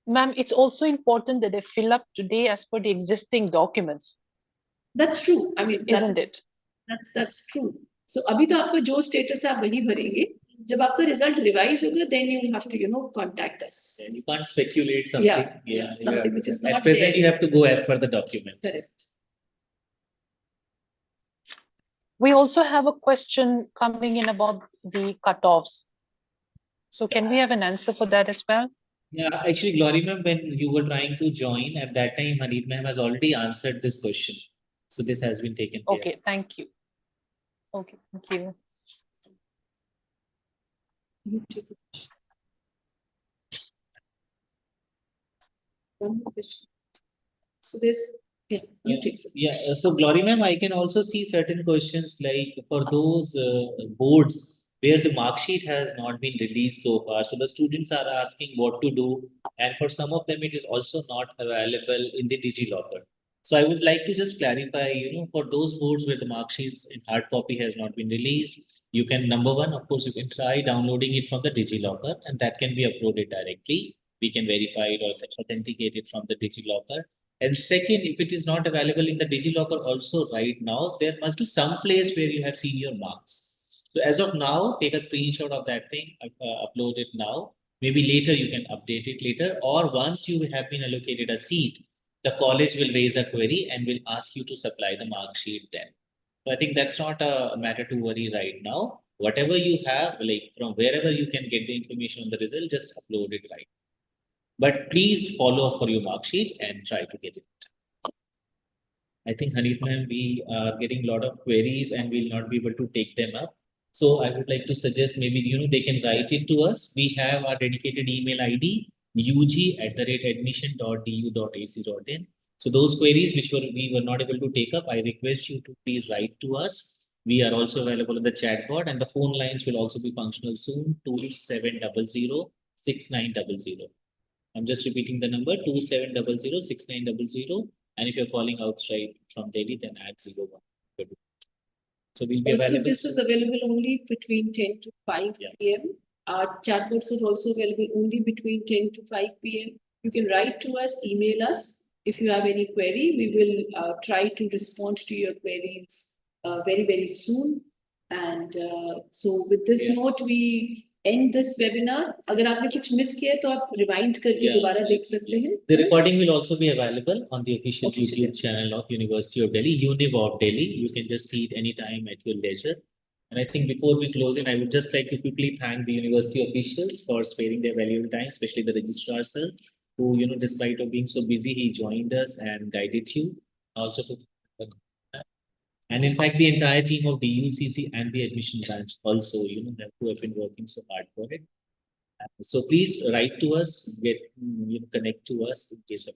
Ma'am, it's also important that they fill up today as per the existing documents. That's true. I mean, isn't it? That's true. So अभी तो आपका जो status है आप वही भरेंगे. जब आपका result revise होगा, then you will have to contact us. And you can't speculate something. Yeah, something which is not at present there. you have to go as per the document. Correct. We also have a question coming in about the cutoffs. So can we have an answer for that as well? Yeah, actually, Glory ma'am, when you were trying to join at that time, Haneet ma'am has already answered this question. So this has been taken care. Okay, thank you. Okay, thank you. One more question. So this, you take it. Yeah, so Glory ma'am, I can also see certain questions like for those boards where the mark sheet has not been released so far. So the students are asking what to do. And for some of them, it is also not available in the DigiLocker. So I would like to just clarify, for those boards where the mark sheets in hard copy has not been released, you can, number one, of course, you can try downloading it from the DigiLocker and that can be uploaded directly. We can verify it or authenticate it from the DigiLocker. And second, if it is not available in the DigiLocker also right now, there must be some place where you have seen your marks. So as of now, take a screenshot of that thing, upload it now. Maybe later you can update it later, or once you have been allocated a seat, the college will raise a query and will ask you to supply the mark sheet then. So I think that's not a matter to worry right now. Whatever you have, like from wherever you can get the information on the result, just upload it right. But please follow up for your mark sheet and try to get it. I think Hanif ma'am, we are getting a lot of queries and we'll not be able to take them up. So I would like to suggest maybe, they can write it to us. We have our dedicated email ID, ug@admission.du.ac.in. So those queries which we were not able to take up, I request you to please write to us. We are also available on the chat board, and the phone lines will also be functional soon, 2700 6900. I'm just repeating the number, 2700 6900. And if you're calling outside from Delhi, then add 01. So we'll be Also, available. this is available only between 10 to 5 p.m. Our chatbots are also available only between 10 to 5 p.m. You can write to us, email us. If you have any query, we will try to respond to your queries very, very soon. And so with this note, we end this webinar. अगर आपने कुछ miss किया तो आप rewind करके दोबारा देख सकते हैं. The recording will also be available on the official YouTube channel of University of Delhi, Univ of Delhi. You can just see it anytime at your leisure. And I think before we close in, I would just like to quickly thank the university officials for sparing their valuable time, especially the registrar sir, who, despite of being so busy, he joined us and guided you. Also to and in fact, the entire team of DUCC and the admission branch also, who have been working so hard for it. So please write to us, connect to us in case of,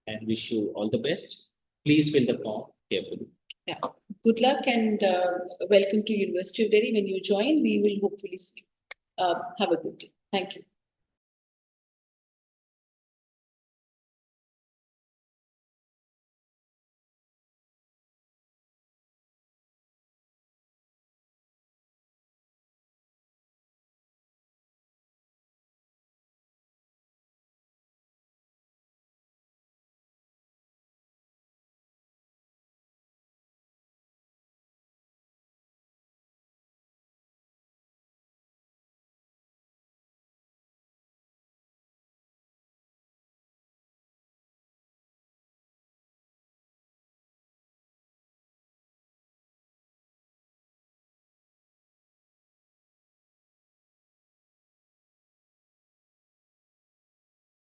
and wish you all the best. Please fill the form carefully. Yeah. Good luck and welcome to University of Delhi. When you join, we will hopefully see you. Have a good day. Thank you.